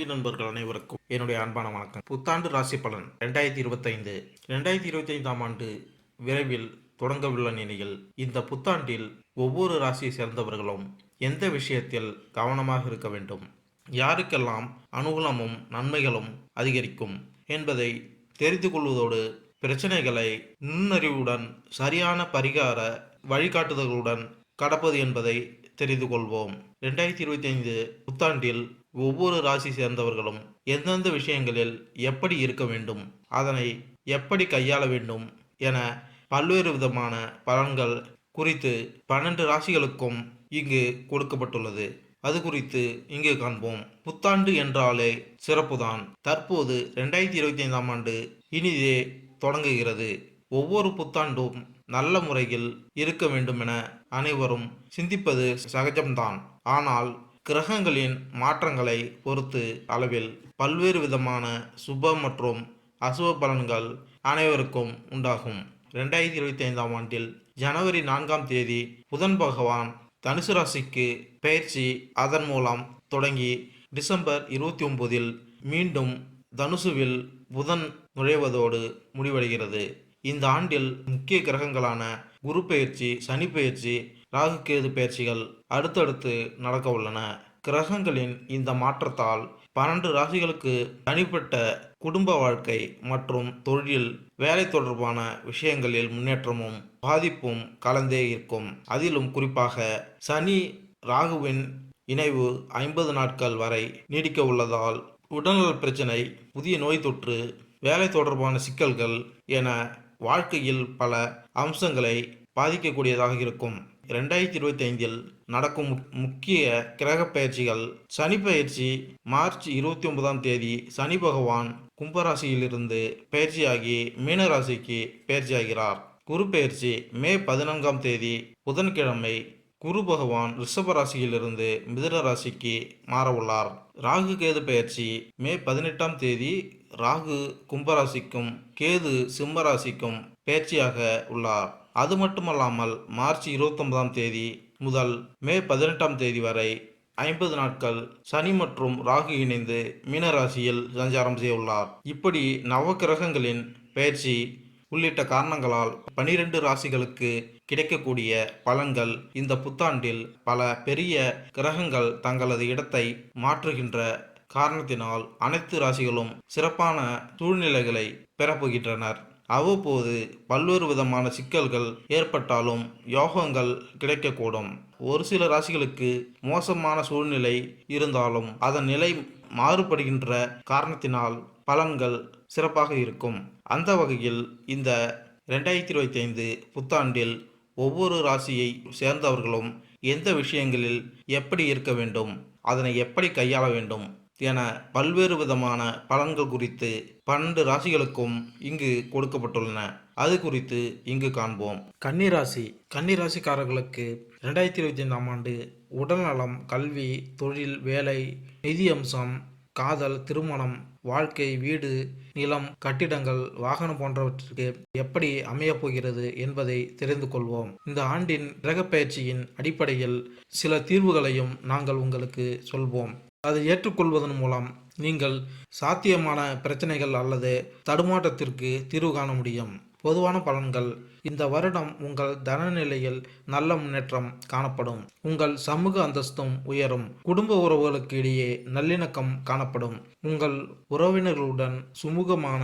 நண்பர்கள் அனைவருக்கும் என்னுடைய அன்பான வணக்கம். புத்தாண்டு ராசி பலன் 2025. 2025ஆம் ஆண்டு விரைவில் தொடங்கவுள்ள நிலையில் இந்த புத்தாண்டில் ஒவ்வொரு ராசியை சேர்ந்தவர்களும் எந்த விஷயத்தில் கவனமாக இருக்க வேண்டும், யாருக்கெல்லாம் அனுகூலமும் நன்மைகளும் அதிகரிக்கும் என்பதை தெரிந்து கொள்வதோடு பிரச்சனைகளை நுண்ணறிவுடன் சரியான பரிகார வழிகாட்டுதல்களுடன் கடப்பது என்பதை தெரிந்து கொள்வோம். 2025 புத்தாண்டில் ஒவ்வொரு ராசி சேர்ந்தவர்களும் எந்தெந்த விஷயங்களில் எப்படி இருக்க வேண்டும், அதனை எப்படி கையாள வேண்டும் என பல்வேறு விதமான பலன்கள் குறித்து 12 ராசிகளுக்கும் இங்கு கொடுக்கப்பட்டுள்ளது. அது குறித்து இங்கு காண்போம். புத்தாண்டு என்றாலே சிறப்புதான். தற்போது 2025ஆம் ஆண்டு இனிதே தொடங்குகிறது. ஒவ்வொரு புத்தாண்டும் நல்ல முறையில் இருக்க வேண்டும் என அனைவரும் சிந்திப்பது சகஜம்தான். ஆனால் கிரகங்களின் மாற்றங்களை பொறுத்து அளவில் பல்வேறு விதமான சுப மற்றும் அசுப பலன்கள் அனைவருக்கும் உண்டாகும். 2025ஆம் ஆண்டில் ஜனவரி 4ஆம் தேதி புதன் பகவான் தனுசு ராசிக்கு பெயர்ச்சி. அதன் மூலம் தொடங்கி டிசம்பர் 29இல் மீண்டும் தனுசுவில் புதன் நுழைவதோடு முடிவடைகிறது. இந்த ஆண்டில் முக்கிய கிரகங்களான குரு பெயர்ச்சி, சனி பெயர்ச்சி, ராகு கேது பெயர்ச்சிகள் அடுத்தடுத்து நடக்க உள்ளன. கிரகங்களின் இந்த மாற்றத்தால் 12 ராசிகளுக்கு தனிப்பட்ட குடும்ப வாழ்க்கை மற்றும் தொழில், வேலை தொடர்பான விஷயங்களில் முன்னேற்றமும் பாதிப்பும் கலந்தே இருக்கும். அதிலும் குறிப்பாக சனி ராகுவின் இணைவு 50 நாட்கள் வரை நீடிக்க உள்ளதால் உடல்நல பிரச்சனை, புதிய நோய் தொற்று, வேலை தொடர்பான சிக்கல்கள் என வாழ்க்கையில் பல அம்சங்களை பாதிக்கக்கூடியதாக இருக்கும். 2025இல் நடக்கும் முக்கிய கிரக பயிற்சிகள். சனி பயிற்சி மார்ச் 29ஆம் தேதி சனி பகவான் கும்பராசியிலிருந்து பயிற்சியாகி மீனராசிக்கு பயிற்சியாகிறார். குரு பயிற்சி மே 14ஆம் தேதி புதன்கிழமை குரு பகவான் ரிஷப ராசியிலிருந்து மிதுன ராசிக்கு மாறவுள்ளார். ராகு கேது பயிற்சி மே 18ஆம் தேதி ராகு கும்பராசிக்கும் கேது சிம்ம ராசிக்கும் பயிற்சியாக உள்ளார். அது மட்டுமல்லாமல் மார்ச் 29ஆம் தேதி முதல் மே 18ஆம் தேதி வரை 50 நாட்கள் சனி மற்றும் ராகு இணைந்து மீனராசியில் சஞ்சாரம் செய்ய உள்ளார். இப்படி நவகிரகங்களின் பயிற்சி உள்ளிட்ட காரணங்களால் 12 ராசிகளுக்கு கிடைக்கக்கூடிய பலன்கள் இந்த புத்தாண்டில் பல பெரிய கிரகங்கள் தங்களது இடத்தை மாற்றுகின்ற காரணத்தினால் அனைத்து ராசிகளும் சிறப்பான சூழ்நிலைகளை பெறப்போகின்றனர். அவ்வப்போது பல்வேறு விதமான சிக்கல்கள் ஏற்பட்டாலும் யோகங்கள் கிடைக்கக்கூடும். ஒரு சில ராசிகளுக்கு மோசமான சூழ்நிலை இருந்தாலும் அதன் நிலை மாறுபடுகின்ற காரணத்தினால் பலன்கள் சிறப்பாக இருக்கும். அந்த வகையில் இந்த 2025 புத்தாண்டில் ஒவ்வொரு ராசியை சேர்ந்தவர்களும் எந்த விஷயங்களில் எப்படி இருக்க வேண்டும், அதனை எப்படி கையாள வேண்டும் என பல்வேறு விதமான பலன்கள் குறித்து 12 ராசிகளுக்கும் இங்கு கொடுக்கப்பட்டுள்ளன. அது குறித்து இங்கு காண்போம். கன்னிராசி. கன்னிராசிக்காரர்களுக்கு 2025ஆம் ஆண்டு உடல்நலம், கல்வி, தொழில், வேலை, நிதி அம்சம், காதல், திருமணம், வாழ்க்கை, வீடு, நிலம், கட்டிடங்கள், வாகனம் போன்றவற்றிற்கு எப்படி அமையப் போகிறது என்பதை தெரிந்து கொள்வோம். இந்த ஆண்டின் கிரக பயிற்சியின் அடிப்படையில் சில தீர்வுகளையும் நாங்கள் உங்களுக்கு சொல்வோம். அதை ஏற்றுக்கொள்வதன் மூலம் நீங்கள் சாத்தியமான பிரச்சனைகள் அல்லது தடுமாற்றத்திற்கு தீர்வு காண முடியும். பொதுவான பலன்கள். இந்த வருடம் உங்கள் தனநிலையில் நல்ல முன்னேற்றம் காணப்படும். உங்கள் சமூக அந்தஸ்தும் உயரும். குடும்ப உறவுகளுக்கு இடையே நல்லிணக்கம் காணப்படும். உங்கள் உறவினர்களுடன் சுமூகமான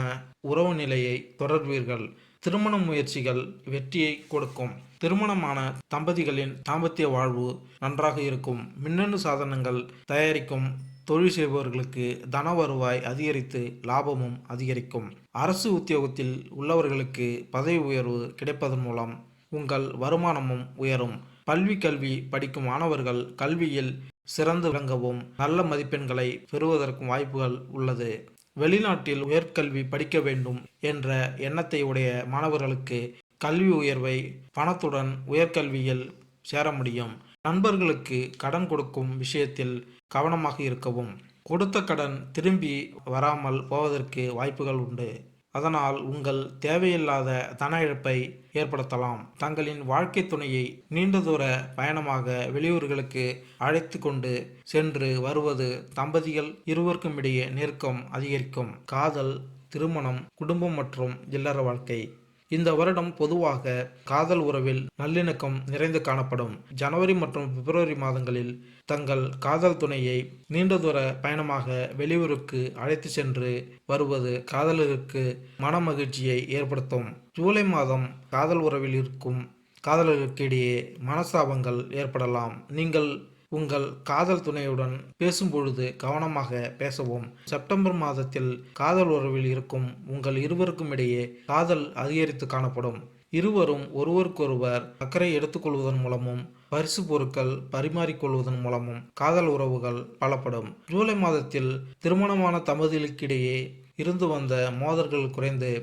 உறவு நிலையை தொடர்வீர்கள். திருமண முயற்சிகள் வெற்றியை கொடுக்கும். திருமணமான தம்பதிகளின் தாம்பத்திய வாழ்வு நன்றாக இருக்கும். மின்னணு சாதனங்கள் தயாரிக்கும் தொழில் செய்பவர்களுக்கு தன வருவாய் அதிகரித்து லாபமும் அதிகரிக்கும். அரசு உத்தியோகத்தில் உள்ளவர்களுக்கு பதவி உயர்வு கிடைப்பதன் மூலம் உங்கள் வருமானமும் உயரும். கல்வி படிக்கும் மாணவர்கள் கல்வியில் சிறந்து விளங்கவும் நல்ல மதிப்பெண்களை பெறுவதற்கும் வாய்ப்புகள் உள்ளது. வெளிநாட்டில் உயர்கல்வி படிக்க வேண்டும் என்ற எண்ணத்தை உடைய மாணவர்களுக்கு கல்வி உயர்வை பணத்துடன் உயர்கல்வியில் சேர முடியும். நண்பர்களுக்கு கடன் கொடுக்கும் விஷயத்தில் கவனமாக இருக்கவும். கொடுத்த கடன் திரும்பி வராமல் போவதற்கு வாய்ப்புகள் உண்டு. அதனால் உங்கள் தேவையில்லாத தன இழப்பை ஏற்படுத்தலாம். தங்களின் வாழ்க்கை துணையை நீண்ட தூர பயணமாக வெளியூர்களுக்கு அழைத்து கொண்டு சென்று வருவது தம்பதிகள் இருவருக்கும் இடையே நெருக்கம் அதிகரிக்கும். காதல், திருமணம், குடும்பம் மற்றும் இல்லற வாழ்க்கை. இந்த வருடம் பொதுவாக காதல் உறவில் நல்லிணக்கம் நிறைந்து காணப்படும். ஜனவரி மற்றும் பிப்ரவரி மாதங்களில் தங்கள் காதல் துணையை நீண்ட தூர பயணமாக வெளியூருக்கு அழைத்து சென்று வருவது காதலருக்கு மன மகிழ்ச்சியை ஏற்படுத்தும். ஜூலை மாதம் காதல் உறவில் இருக்கும் காதலர்களுக்கிடையே மனஸ்தாபங்கள் ஏற்படலாம். நீங்கள் உங்கள் காதல் துணையுடன் பேசும்பொழுது கவனமாக பேசவும். செப்டம்பர் மாதத்தில் காதல் உறவில் இருக்கும் உங்கள் இருவருக்கும் இடையே காதல் அதிகரித்து காணப்படும். இருவரும் ஒருவருக்கொருவர் அக்கறை எடுத்துக்கொள்வதன் மூலமும் பரிசு பொருட்கள் பரிமாறிக்கொள்வதன் மூலமும் காதல் உறவுகள் பலப்படும். ஜூலை மாதத்தில் திருமணமான தம்பதிகளுக்கிடையே இருந்து வந்த மோதல்கள் குறைந்து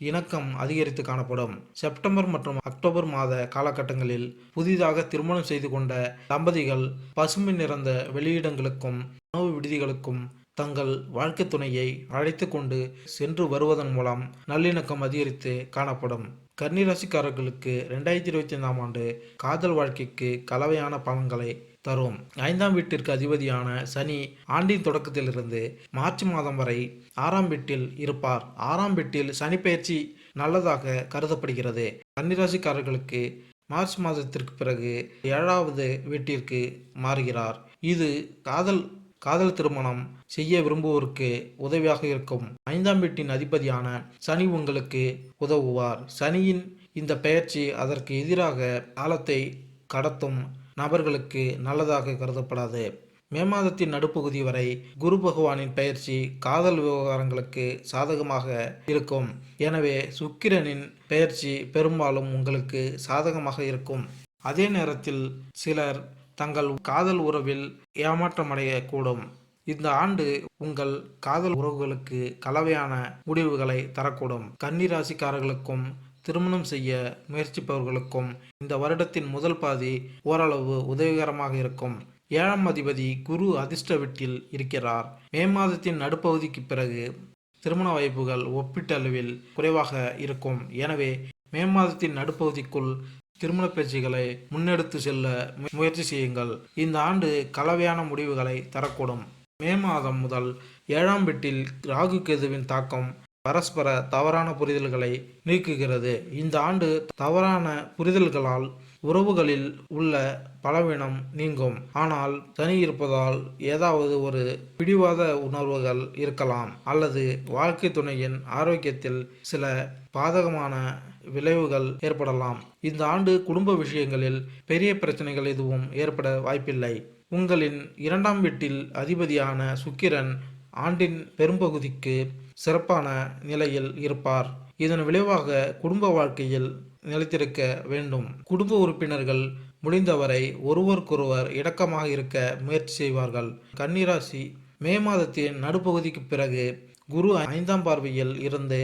இணக்கம் அதிகரித்து காணப்படும். செப்டம்பர் மற்றும் அக்டோபர் மாத காலகட்டங்களில் புதிதாக திருமணம் செய்து கொண்ட தம்பதிகள் பசுமை நிறைந்த வெளியிடங்களுக்கும் உணவு விடுதிகளுக்கும் தங்கள் வாழ்க்கை துணையை அழைத்து கொண்டு சென்று வருவதன் மூலம் நல்லிணக்கம் அதிகரித்து காணப்படும். கன்னிராசிக்காரர்களுக்கு 2025ஆம் ஆண்டு காதல் வாழ்க்கைக்கு கலவையான பலன்களை தரும். 5ஆம் வீட்டிற்கு அதிபதியான சனி ஆண்டின் தொடக்கத்திலிருந்து மார்ச் மாதம் வரை 6ஆம் வீட்டில் இருப்பார். 6ஆம் வீட்டில் சனி பயிற்சி நல்லதாக கருதப்படுகிறது. கன்னிராசிக்காரர்களுக்கு மார்ச் மாதத்திற்கு பிறகு 7வது வீட்டிற்கு மாறுகிறார். இது காதல் திருமணம் செய்ய விரும்புவோருக்கு உதவியாக இருக்கும். 5ஆம் வீட்டின் அதிபதியான சனி உங்களுக்கு உதவுவார். சனியின் இந்த பெயர்ச்சி அதற்கு எதிராக காலத்தை கடத்தும் நபர்களுக்கு நல்லதாக கருதப்படாது. மே மாதத்தின் நடுப்பகுதி வரை குரு பகவானின் பெயர்ச்சி காதல் விவகாரங்களுக்கு சாதகமாக இருக்கும். எனவே சுக்கிரனின் பெயர்ச்சி பெரும்பாலும் உங்களுக்கு சாதகமாக இருக்கும். அதே நேரத்தில் சிலர் தங்கள் காதல் உறவில் ஏமாற்றமடையக்கூடும். இந்த ஆண்டு உங்கள் காதல் உறவுகளுக்கு கலவையான முடிவுகளை தரக்கூடும். கன்னிராசிக்காரர்களுக்கும் திருமணம் செய்ய முயற்சிப்பவர்களுக்கும் இந்த வருடத்தின் முதல் பாதி ஓரளவு உதவிகரமாக இருக்கும். 7ஆம் அதிபதி குரு அதிர்ஷ்ட வீட்டில் இருக்கிறார். மே மாதத்தின் நடுப்பகுதிக்கு பிறகு திருமண வாய்ப்புகள் ஒப்பீட்டளவில் குறைவாக இருக்கும். எனவே மே மாதத்தின் நடுப்பகுதிக்குள் திருமண பேச்சுகளை முன்னெடுத்து செல்ல முயற்சி செய்யுங்கள். இந்த ஆண்டு கலவையான முடிவுகளை தரக்கூடும். மே மாதம் முதல் 7ஆம் வீட்டில் ராகு கேதுவின் தாக்கம் பரஸ்பர தவறான புரிதல்களை நீக்குகிறது. இந்த ஆண்டு தவறான புரிதல்களால் உறவுகளில் உள்ள பலவீனம் நீங்கும். ஆனால் சனி இருப்பதால் ஏதாவது ஒரு பிடிவாத உணர்வுகள் இருக்கலாம் அல்லது வாழ்க்கை துணையின் ஆரோக்கியத்தில் சில பாதகமான விளைவுகள் ஏற்படலாம். இந்த ஆண்டு குடும்ப விஷயங்களில் பெரிய பிரச்சனைகள் எதுவும் ஏற்பட வாய்ப்பில்லை. உங்களின் 2ஆம் வீட்டில் அதிபதியான சுக்கிரன் ஆண்டின் பெரும்பகுதிக்கு சிறப்பான நிலையில் இருப்பார். இதன் விளைவாக குடும்ப வாழ்க்கையில் நிலைத்திருக்க வேண்டும். குடும்ப உறுப்பினர்கள் முடிந்தவரை ஒருவருக்கொருவர் இணக்கமாக இருக்க முயற்சி செய்வார்கள். கன்னிராசி மே மாதத்தின் நடுப்பகுதிக்கு பிறகு குரு 5ஆம் பார்வையில் இருந்து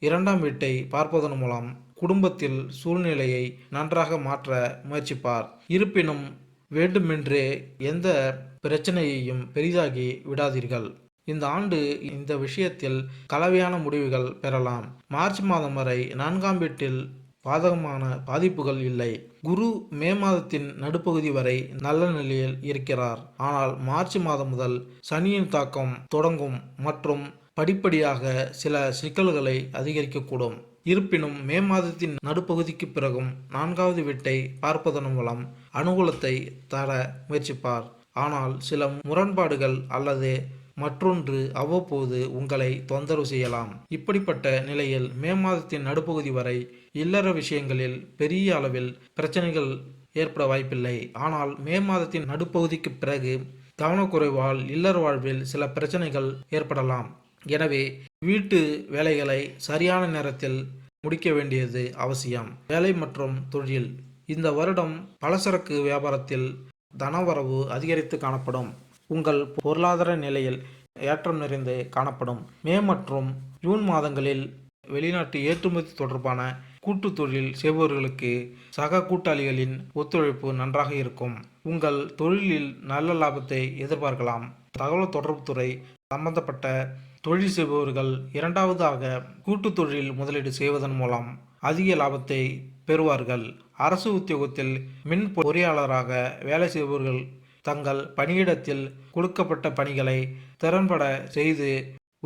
2ஆம் வீட்டை பார்ப்பதன் மூலம் குடும்பத்தில் சூழ்நிலையை நன்றாக மாற்ற முயற்சிப்பார். இருப்பினும் வேண்டுமென்றே எந்த பிரச்சனையையும் பெரிதாகி விடாதீர்கள். இந்த ஆண்டு இந்த விஷயத்தில் கலவையான முடிவுகள் பெறலாம். மார்ச் மாதம் வரை 4ஆம் வீட்டில் பாதகமான பாதிப்புகள் இல்லை. குரு மே மாதத்தின் நடுப்பகுதி வரை நல்ல நிலையில் இருக்கிறார். ஆனால் மார்ச் மாதம் முதல் சனியின் தாக்கம் தொடங்கும் மற்றும் படிப்படியாக சில சிக்கல்களை அதிகரிக்கக்கூடும். இருப்பினும் மே மாதத்தின் நடுப்பகுதிக்கு பிறகும் 4வது வீட்டை பார்ப்பதன் மூலம் அனுகூலத்தை தர முயற்சிப்பார். ஆனால் சில முரண்பாடுகள் அல்லது மற்றொன்று அவ்வப்போது உங்களை தொந்தரவு செய்யலாம். இப்படிப்பட்ட நிலையில் மே மாதத்தின் நடுப்பகுதி வரை இல்லற விஷயங்களில் பெரிய அளவில் பிரச்சனைகள் ஏற்பட வாய்ப்பில்லை. ஆனால் மே மாதத்தின் நடுப்பகுதிக்கு பிறகு கவனக்குறைவால் இல்லற வாழ்வில் சில பிரச்சனைகள் ஏற்படலாம். எனவே வீட்டு வேலைகளை சரியான நேரத்தில் முடிக்க வேண்டியது அவசியம். வேலை மற்றும் தொழில். இந்த வருடம் பலசரக்கு வியாபாரத்தில் தனவரவு அதிகரித்து காணப்படும். உங்கள் பொருளாதார நிலையில் ஏற்றம் நிறைந்து காணப்படும். மே மற்றும் ஜூன் மாதங்களில் வெளிநாட்டு ஏற்றுமதி தொடர்பான கூட்டு தொழில் செய்பவர்களுக்கு சக கூட்டாளிகளின் ஒத்துழைப்பு நன்றாக இருக்கும். உங்கள் தொழிலில் நல்ல லாபத்தை எதிர்பார்க்கலாம். தகவல் தொடர்புத்துறை சம்பந்தப்பட்ட தொழில் செய்பவர்கள் இரண்டாவதாக கூட்டு தொழில் முதலீடு செய்வதன் மூலம் அதிக லாபத்தை பெறுவார்கள். அரசு உத்தியோகத்தில் மின் பொறியாளராக வேலை செய்பவர்கள் தங்கள் பணியிடத்தில் கொடுக்கப்பட்ட பணிகளை திறன்பட செய்து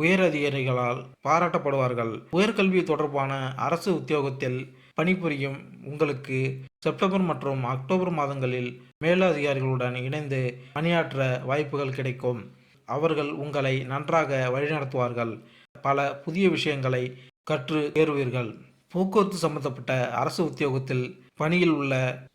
உயர் அதிகாரிகளால் பாராட்டப்படுவார்கள். உயர்கல்வி தொடர்பான அரசு உத்தியோகத்தில் பணிபுரியும் உங்களுக்கு செப்டம்பர் மற்றும் அக்டோபர் மாதங்களில் மேலதிகாரிகளுடன் இணைந்து பணியாற்ற வாய்ப்புகள் கிடைக்கும். அவர்கள் உங்களை நன்றாக வழிநடத்துவார்கள். பல புதிய விஷயங்களை கற்று தேர்வீர்கள். போக்குவரத்து சம்பந்தப்பட்ட அரசு உத்தியோகத்தில் பணியில் உள்ள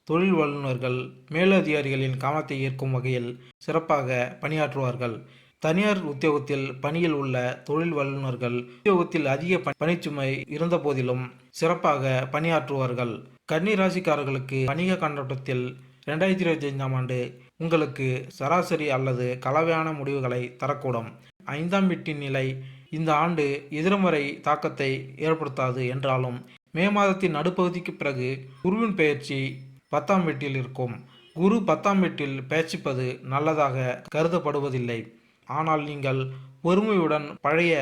தொழில் வல்லுநர்கள் மேலதிகாரிகளின் கவனத்தை ஈர்க்கும் வகையில் சிறப்பாக பணியாற்றுவார்கள். தனியார் உத்தியோகத்தில் பணியில் உள்ள தொழில் வல்லுநர்கள் உத்தியோகத்தில் அதிக பணிச்சுமை இருந்த போதிலும் சிறப்பாக பணியாற்றுவார்கள். கன்னி ராசிக்காரர்களுக்கு வணிக கண்ணோட்டத்தில் 2025ஆம் ஆண்டு உங்களுக்கு சராசரி அல்லது கலவையான முடிவுகளை தரக்கூடும். 5ஆம் வீட்டின் நிலை இந்த ஆண்டு எதிர்மறை தாக்கத்தை ஏற்படுத்தாது என்றாலும் மே மாதத்தின் நடுப்பகுதிக்கு பிறகு குருவின் பெயர்ச்சி 10ஆம் வீட்டில் இருக்கும். குரு 10ஆம் வீட்டில் பெயர்ச்சிப்பது நல்லதாக கருதப்படுவதில்லை. ஆனால் நீங்கள் பொறுமையுடன் பழைய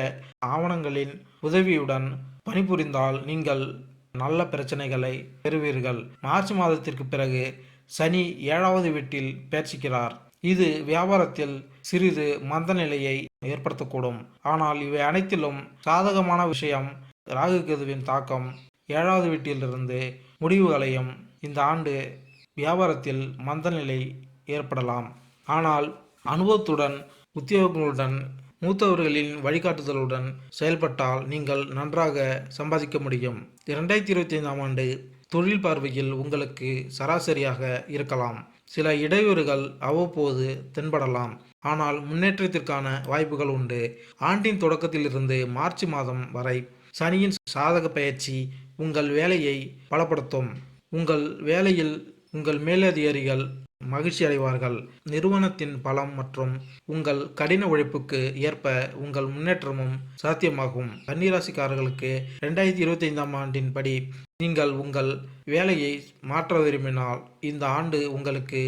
ஆவணங்களின் உதவியுடன் பணிபுரிந்தால் நீங்கள் நல்ல பிரச்சனைகளை பெறுவீர்கள். மார்ச் மாதத்திற்கு பிறகு சனி 7வது வீட்டில் பெயர்ச்சிக்கிறார். இது வியாபாரத்தில் சிறிது மந்த நிலையை ஏற்படுத்தக்கூடும். ஆனால் இவை அனைத்திலும் சாதகமான விஷயம் ராகு கேதுவின் தாக்கம் 7வது வீட்டிலிருந்து முடிவுகளையும் இந்த ஆண்டு வியாபாரத்தில் மந்த நிலை ஏற்படலாம். ஆனால் அனுபவத்துடன் உத்தியோகங்களுடன் மூத்தவர்களின் வழிகாட்டுதலுடன் செயல்பட்டால் நீங்கள் நன்றாக சம்பாதிக்க முடியும். 2025ஆம் ஆண்டு தொழில் பார்வையில் உங்களுக்கு சராசரியாக இருக்கலாம். சில இடையூறுகள் அவ்வப்போது தென்படலாம். ஆனால் முன்னேற்றத்திற்கான வாய்ப்புகள் உண்டு. ஆண்டின் தொடக்கத்திலிருந்து மார்ச் மாதம் வரை சனியின் சாதக பயிற்சி உங்கள் வேலையை பலப்படுத்தும். உங்கள் வேலையில் உங்கள் மேலதிகாரிகள் மகிழ்ச்சி அடைவார்கள். நிறுவனத்தின் பலம் மற்றும் உங்கள் கடின உழைப்புக்கு ஏற்ப உங்கள் முன்னேற்றமும் சாத்தியமாகும். கன்னிராசிக்காரர்களுக்கு 2025ஆம் ஆண்டின் படி நீங்கள் உங்கள் வேலையை மாற்ற விரும்பினால் இந்த ஆண்டு உங்களுக்கு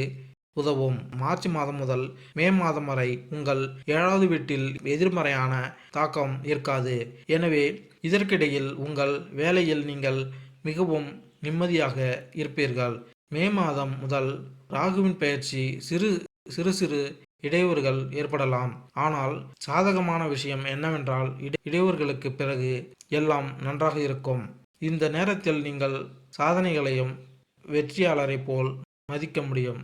உதவும். மார்ச் மாதம் முதல் மே மாதம் வரை உங்கள் 7வது வீட்டில் எதிர்மறையான தாக்கம் இருக்காது. எனவே இதற்கிடையில் உங்கள் வேலையில் நீங்கள் மிகவும் நிம்மதியாக இருப்பீர்கள். மே மாதம் முதல் ராகுவின் பெயர்ச்சி சிறு இடையூறுகள் ஏற்படலாம். ஆனால் சாதகமான விஷயம் என்னவென்றால் இடையூறுகளுக்கு பிறகு எல்லாம் நன்றாக இருக்கும். இந்த நேரத்தில் நீங்கள் சாதனைகளையும் வெற்றியாளரை போல் மதிக்க முடியும்.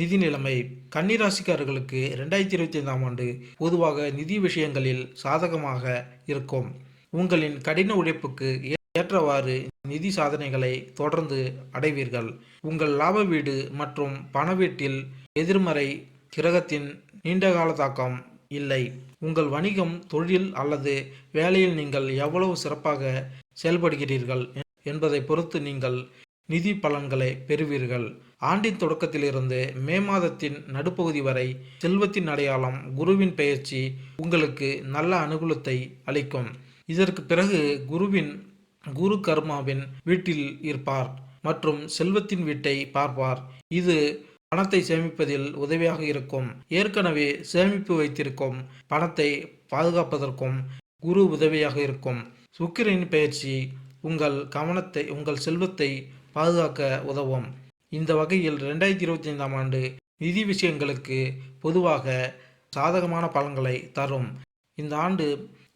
நிதி நிலைமை கன்னிராசிக்காரர்களுக்கு 2025ஆம் ஆண்டு பொதுவாக நிதி விஷயங்களில் சாதகமாக இருக்கும். உங்களின் கடின உழைப்புக்கு ஏற்றவாறு நிதி சாதனைகளை தொடர்ந்து அடைவீர்கள். உங்கள் லாப வீடு மற்றும் பண வீட்டில் எதிர்மறை கிரகத்தின் நீண்டகால தாக்கம் இல்லை. உங்கள் வணிகம், தொழில் அல்லது வேலையில் நீங்கள் எவ்வளவு சிறப்பாக செயல்படுகிறீர்கள் என்பதை பொறுத்து நீங்கள் நிதி பலன்களை பெறுவீர்கள். ஆண்டின் தொடக்கத்திலிருந்து மே மாதத்தின் நடுப்பகுதி வரை செல்வத்தின் அடையாளம் குருவின் பெயர்ச்சி உங்களுக்கு நல்ல அனுகூலத்தை அளிக்கும். இதற்கு பிறகு குரு கர்மாவின் வீட்டில் இருப்பார் மற்றும் செல்வத்தின் வீட்டை பார்ப்பார். இது பணத்தை சேமிப்பதில் உதவியாக இருக்கும். ஏற்கனவே சேமிப்பு வைத்திருக்கும் பணத்தை பாதுகாப்பதற்கும் குரு உதவியாக இருக்கும். சுக்கிரனின் பெயர்ச்சி உங்கள் செல்வத்தை பாதுகாக்க உதவும். இந்த வகையில் 2025ஆம் ஆண்டு நிதி விஷயங்களுக்கு பொதுவாக சாதகமான பலன்களை தரும். இந்த ஆண்டு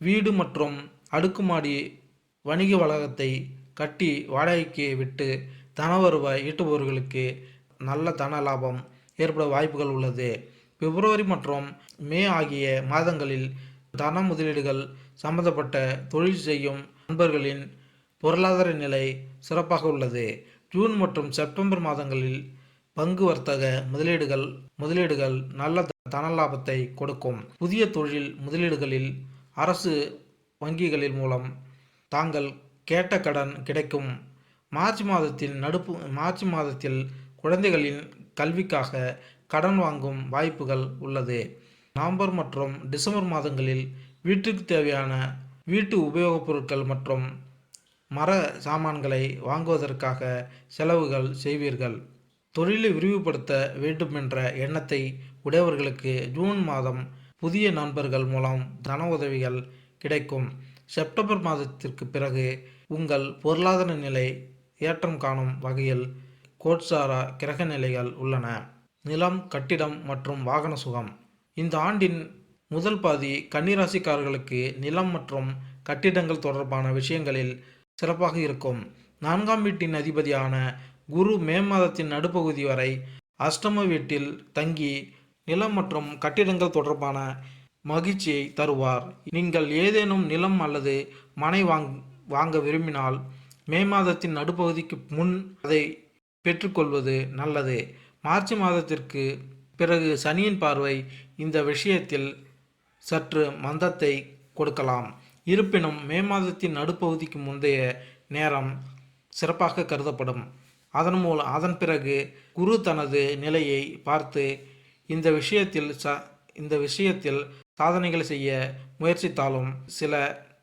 வீடு மற்றும் அடுக்குமாடி வணிக வளாகத்தை கட்டி வாடகைக்கு விட்டு தன வருவாய் ஈட்டுபவர்களுக்கு நல்ல தன லாபம் ஏற்பட வாய்ப்புகள் உள்ளது. பிப்ரவரி மற்றும் மே ஆகிய மாதங்களில் தன முதலீடுகள் சம்பந்தப்பட்ட தொழில் செய்யும் நண்பர்களின் பொருளாதார நிலை சிறப்பாக உள்ளது. ஜூன் மற்றும் செப்டம்பர் மாதங்களில் பங்கு வர்த்தக முதலீடுகள் நல்ல தன லாபத்தை கொடுக்கும். புதிய தொழில் முதலீடுகளில் அரசு வங்கிகளின் மூலம் தாங்கள் கேட்ட கடன் கிடைக்கும். மார்ச் மாதத்தில் குழந்தைகளின் கல்விக்காக கடன் வாங்கும் வாய்ப்புகள் உள்ளது. நவம்பர் மற்றும் டிசம்பர் மாதங்களில் வீட்டுக்கு தேவையான வீட்டு உபயோகப் பொருட்கள் மற்றும் மர சாமான்களை வாங்குவதற்காக செலவுகள் செய்வீர்கள். தொழிலை விரிவுபடுத்த வேண்டுமென்ற எண்ணத்தை உடையவர்களுக்கு ஜூன் மாதம் புதிய நண்பர்கள் மூலம் தன உதவிகள் கிடைக்கும். செப்டம்பர் மாதத்திற்கு பிறகு உங்கள் பொருளாதார நிலை ஏற்றம் காணும் வகையில் கோட்சார கிரக நிலைகள் உள்ளன. நிலம், கட்டிடம் மற்றும் வாகன சுகம். இந்த ஆண்டின் முதல் பாதி கன்னிராசிக்காரர்களுக்கு நிலம் மற்றும் கட்டிடங்கள் தொடர்பான விஷயங்களில் சிறப்பாக இருக்கும். 4ஆம் வீட்டின் அதிபதியான குரு மே மாதத்தின் நடுப்பகுதி வரை அஷ்டம வீட்டில் தங்கி நிலம் மற்றும் கட்டிடங்கள் தொடர்பான மகிழ்ச்சியை தருவார். நீங்கள் ஏதேனும் நிலம் அல்லது மனை வாங்க விரும்பினால் மே மாதத்தின் நடுப்பகுதிக்கு முன் அதை பெற்றுக்கொள்வது நல்லது. மார்ச் மாதத்திற்கு பிறகு சனியின் பார்வை இந்த விஷயத்தில் சற்று மந்தத்தை கொடுக்கலாம். இருப்பினும் மே மாதத்தின் நடுப்பகுதிக்கு முந்தைய நேரம் சிறப்பாக கருதப்படும். அதன் பிறகு குரு தனது நிலையை பார்த்து இந்த விஷயத்தில் சாதனைகள் செய்ய முயற்சித்தாலும் சில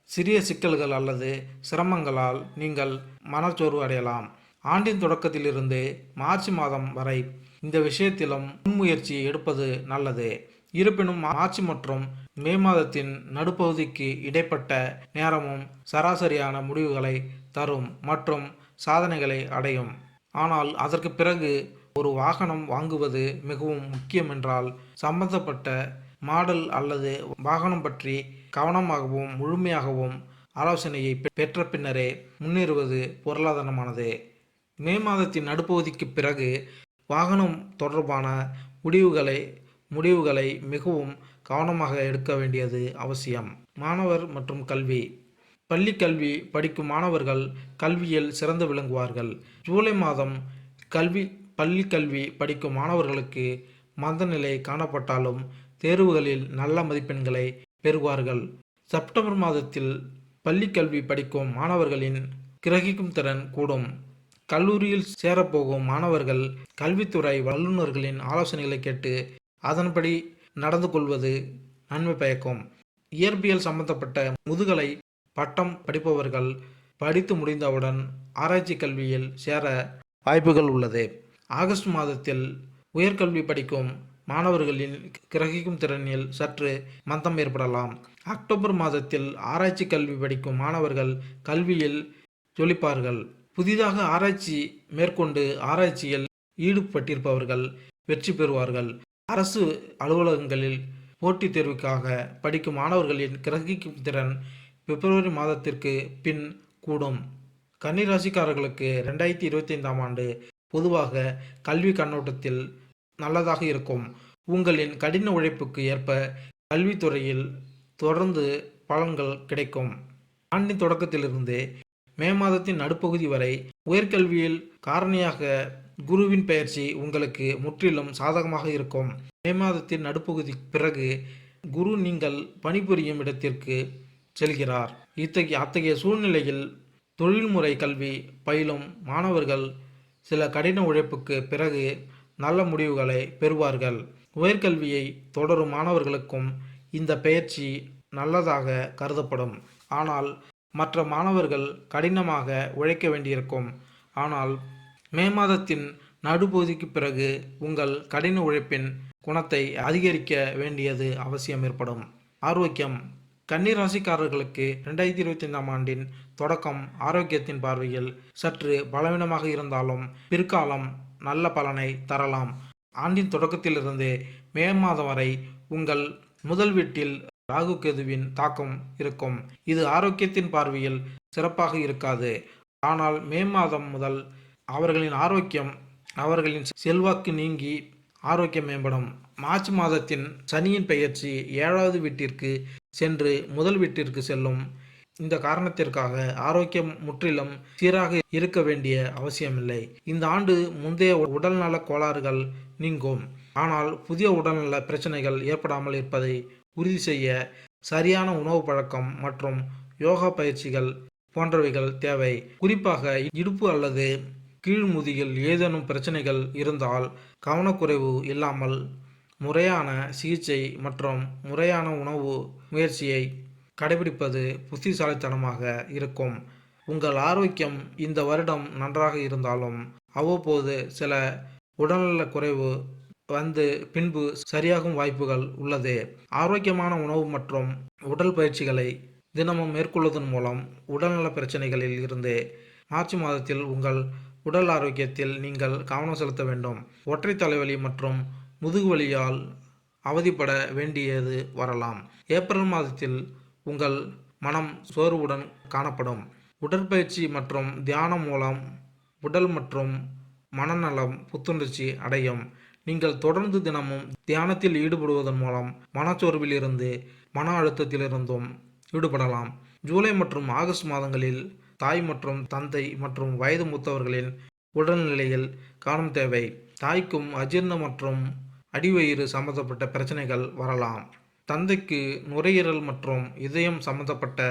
சிறிய சிக்கல்கள் அல்லது சிரமங்களால் நீங்கள் மனச்சோர்வு அடையலாம். ஆண்டின் தொடக்கத்திலிருந்து மார்ச் மாதம் வரை இந்த விஷயத்திலும் முன்முயற்சி எடுப்பது நல்லது. இருப்பினும் மார்ச் மற்றும் மே மாதத்தின் நடுப்பகுதிக்கு இடைப்பட்ட நேரமும் சராசரியான முடிவுகளை தரும் மற்றும் சாதனைகளை அடையும். ஆனால் அதற்கு பிறகு ஒரு வாகனம் வாங்குவது மிகவும் முக்கியம் என்றால் சம்பந்தப்பட்ட மாடல் அல்லது வாகனம் பற்றி கவனமாகவும் முழுமையாகவும் ஆலோசனையை பெற்ற பின்னரே முன்னேறுவது பொருளாதாரமானது. மே மாதத்தின் நடுப்பகுதிக்கு பிறகு வாகனம் தொடர்பான முடிவுகளை மிகவும் கவனமாக எடுக்க வேண்டியது அவசியம். மாணவர் மற்றும் கல்வி. பள்ளி கல்வி படிக்கும் மாணவர்கள் கல்வியில் சிறந்து விளங்குவார்கள். ஜூலை மாதம் பள்ளி கல்வி படிக்கும் மாணவர்களுக்கு மந்தநிலை காணப்பட்டாலும் தேர்வுகளில் நல்ல மதிப்பெண்களை பெறுவார்கள். செப்டம்பர் மாதத்தில் பள்ளி கல்வி படிக்கும் மாணவர்களின் கிரகிக்கும் திறன் கூடும். கல்லூரியில் சேரப்போகும் மாணவர்கள் கல்வித்துறை வல்லுநர்களின் ஆலோசனைகளை கேட்டு அதன்படி நடந்து கொள்வது நன்மை பயக்கும். இயற்பியல் சம்பந்தப்பட்ட முதுகலை பட்டம் படிப்பவர்கள் படித்து முடிந்தவுடன் ஆராய்ச்சி கல்வியில் சேர வாய்ப்புகள் உள்ளது. ஆகஸ்ட் மாதத்தில் உயர்கல்வி படிக்கும் மாணவர்களின் கிரகிக்கும் திறனில் சற்று மந்தம் ஏற்படலாம். அக்டோபர் மாதத்தில் ஆராய்ச்சி கல்வி படிக்கும் மாணவர்கள் கல்வியில் ஜொலிப்பார்கள். புதிதாக ஆராய்ச்சி மேற்கொண்டு ஆராய்ச்சியில் ஈடுபட்டிருப்பவர்கள் வெற்றி பெறுவார்கள். அரசு அலுவலகங்களில் போட்டித் தேர்வுக்காக படிக்கும் மாணவர்களின் கிரகிக்கும் திறன் பிப்ரவரி மாதத்திற்கு பின் கூடும். கன்னிராசிக்காரர்களுக்கு 2025ஆம் ஆண்டு பொதுவாக கல்வி கண்ணோட்டத்தில் நல்லதாக இருக்கும். உங்களின் கடின உழைப்புக்கு ஏற்ப கல்வித்துறையில் தொடர்ந்து பலன்கள் கிடைக்கும். ஆண்டின் தொடக்கத்திலிருந்து மே மாதத்தின் நடுப்பகுதி வரை உயர்கல்வியில் காரணியாக குருவின் பெயர்ச்சி உங்களுக்கு முற்றிலும் சாதகமாக இருக்கும். மே மாதத்தின் நடுப்பகுதி பிறகு குரு நீங்கள் பணிபுரியும் இடத்திற்கு செல்கிறார். அத்தகைய சூழ்நிலையில் தொழில்முறை கல்வி பயிலும் மாணவர்கள் சில கடின உழைப்புக்கு பிறகு நல்ல முடிவுகளை பெறுவார்கள். உயர்கல்வியை தொடரும் மாணவர்களுக்கும் இந்த பெயர்ச்சி நல்லதாக கருதப்படும். ஆனால் மற்ற மாணவர்கள் கடினமாக உழைக்க வேண்டியிருக்கும். ஆனால் மே மாதத்தின் நடுப்பகுதிக்கு பிறகு உங்கள் கடின உழைப்பின் குணத்தை அதிகரிக்க வேண்டியது அவசியம் ஏற்படும். ஆரோக்கியம். கன்னிராசிக்காரர்களுக்கு 2025ஆம் ஆண்டின் தொடக்கம் ஆரோக்கியத்தின் பார்வையில் சற்று பலவீனமாக இருந்தாலும் பிற்காலம் நல்ல பலனை தரலாம். ஆண்டின் தொடக்கத்திலிருந்து மே மாதம் வரை உங்கள் முதல் வீட்டில் ராகு கேதுவின் தாக்கம் இருக்கும். இது ஆரோக்கியத்தின் பார்வையில் சிறப்பாக இருக்காது. ஆனால் மே மாதம் முதல் அவர்களின் செல்வாக்கு நீங்கி ஆரோக்கியம் மேம்படும். மார்ச் மாதத்தின் சனியின் பெயர்ச்சி 7வது வீட்டிற்கு சென்று முதல் வீட்டிற்கு செல்லும். இந்த காரணத்திற்காக ஆரோக்கியம் முற்றிலும் சீராக இருக்க வேண்டிய அவசியமில்லை. இந்த ஆண்டு முந்தைய உடல்நல கோளாறுகள் நீங்கும். ஆனால் புதிய உடல்நல பிரச்சனைகள் ஏற்படாமல் இருப்பதை உறுதி செய்ய சரியான உணவு பழக்கம் மற்றும் யோகா பயிற்சிகள் போன்றவைகள் தேவை. குறிப்பாக இடுப்பு அல்லது கீழ்முதுகில் ஏதேனும் பிரச்சனைகள் இருந்தால் கவனக்குறைவு இல்லாமல் முறையான சிகிச்சை மற்றும் முறையான உணவு முயற்சியை கடைபிடிப்பது புத்திசாலித்தனமாக இருக்கும். உங்கள் ஆரோக்கியம் இந்த வருடம் நன்றாக இருந்தாலும் அவ்வப்போது சில உடல்நல குறைவு வந்து பின்பு சரியாகும் வாய்ப்புகள் உள்ளது. ஆரோக்கியமான உணவு மற்றும் உடல் பயிற்சிகளை தினமும் மேற்கொள்வதன் மூலம் உடல்நல பிரச்சனைகளில் இருந்து மார்ச் மாதத்தில் உங்கள் உடல் ஆரோக்கியத்தில் நீங்கள் கவனம் செலுத்த வேண்டும். ஒற்றை தலைவலி மற்றும் முதுகுவலியால் அவதிப்பட வேண்டியது வரலாம். ஏப்ரல் மாதத்தில் உங்கள் மனம் சோர்வுடன் காணப்படும். உடற்பயிற்சி மற்றும் தியானம் மூலம் உடல் மற்றும் மனநலம் புத்துணர்ச்சி அடையும். நீங்கள் தொடர்ந்து தினமும் தியானத்தில் ஈடுபடுவதன் மூலம் மனச்சோர்விலிருந்து மன அழுத்தத்திலிருந்தும் ஈடுபடலாம். ஜூலை மற்றும் ஆகஸ்ட் மாதங்களில் தாய் மற்றும் தந்தை மற்றும் வயது மூத்தவர்களின் உடல்நிலையில் கவனம் தேவை. தாய்க்கும் அஜீரணம் மற்றும் அடிவயிறு சம்பந்தப்பட்ட பிரச்சனைகள் வரலாம். தந்தைக்கு நுரையீரல் மற்றும் இதயம் சம்பந்தப்பட்ட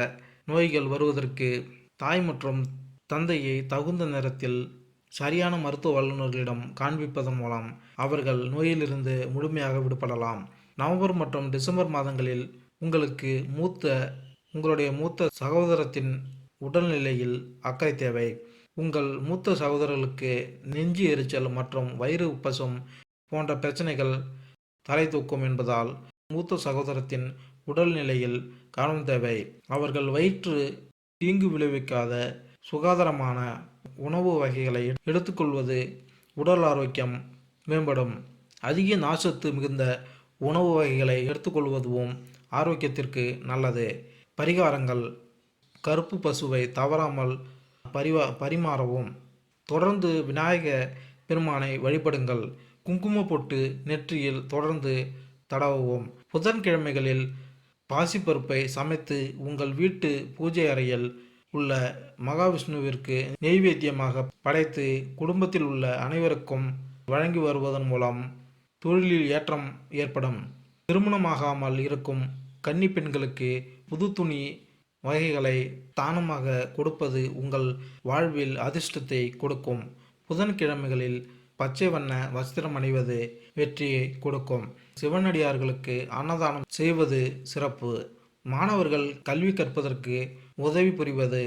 நோய்கள் வருவதற்கு தாய் மற்றும் தந்தையை தகுந்த நேரத்தில் சரியான மருத்துவ வல்லுநர்களிடம் காண்பிப்பதன் மூலம் அவர்கள் நோயிலிருந்து முழுமையாக விடுபடலாம். நவம்பர் மற்றும் டிசம்பர் மாதங்களில் உங்களுடைய மூத்த சகோதரத்தின் உடல்நிலையில் அக்கறை தேவை. உங்கள் மூத்த சகோதரர்களுக்கு நெஞ்சு எரிச்சல் மற்றும் வயிறு உப்பசம் போன்ற பிரச்சனைகள் தலை தூக்கும் என்பதால் மூத்த சகோதரத்தின் உடல்நிலையில் கவனம் தேவை. அவர்கள் வயிற்று தீங்கு விளைவிக்காத சுகாதாரமான உணவு வகைகளை எடுத்துக்கொள்வது உடல் ஆரோக்கியம் மேம்படும். அதிக நார்ச்சத்து மிகுந்த உணவு வகைகளை எடுத்துக்கொள்வதும் ஆரோக்கியத்திற்கு நல்லது. பரிகாரங்கள்: கருப்பு பசுவை தவறாமல் பரிமாறவும். தொடர்ந்து விநாயக பெருமானை வழிபடுங்கள். குங்கும பொட்டு நெற்றியில் தொடர்ந்து தடவவும். புதன்கிழமைகளில் பாசிப்பருப்பை சமைத்து உங்கள் வீட்டு பூஜை அறையில் உள்ள மகாவிஷ்ணுவிற்கு நெய்வேத்தியமாக படைத்து குடும்பத்தில் உள்ள அனைவருக்கும் வழங்கி வருவதன் மூலம் தொழிலில் ஏற்றம் ஏற்படும். திருமணமாகாமல் இருக்கும் கன்னி பெண்களுக்கு புது துணி வகைகளை தானமாக கொடுப்பது உங்கள் வாழ்வில் அதிர்ஷ்டத்தை கொடுக்கும். புதன்கிழமைகளில் பச்சை வண்ண வஸ்திரம் அணிவது வெற்றியை கொடுக்கும். சிவனடியார்களுக்கு அன்னதானம் செய்வது சிறப்பு. மாணவர்கள் கல்வி கற்பதற்கு உதவி புரிவது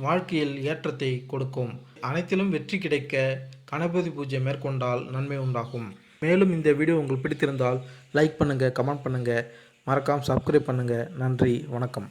வாழ்க்கையில் ஏற்றத்தை கொடுக்கும். அனைத்திலும் வெற்றி கிடைக்க கணபதி பூஜை மேற்கொண்டால் நன்மை உண்டாகும். மேலும் இந்த வீடியோ உங்களுக்கு பிடித்திருந்தால் லைக் பண்ணுங்கள், கமெண்ட் பண்ணுங்கள், மறக்காமல் சப்ஸ்கிரைப் பண்ணுங்கள். நன்றி, வணக்கம்.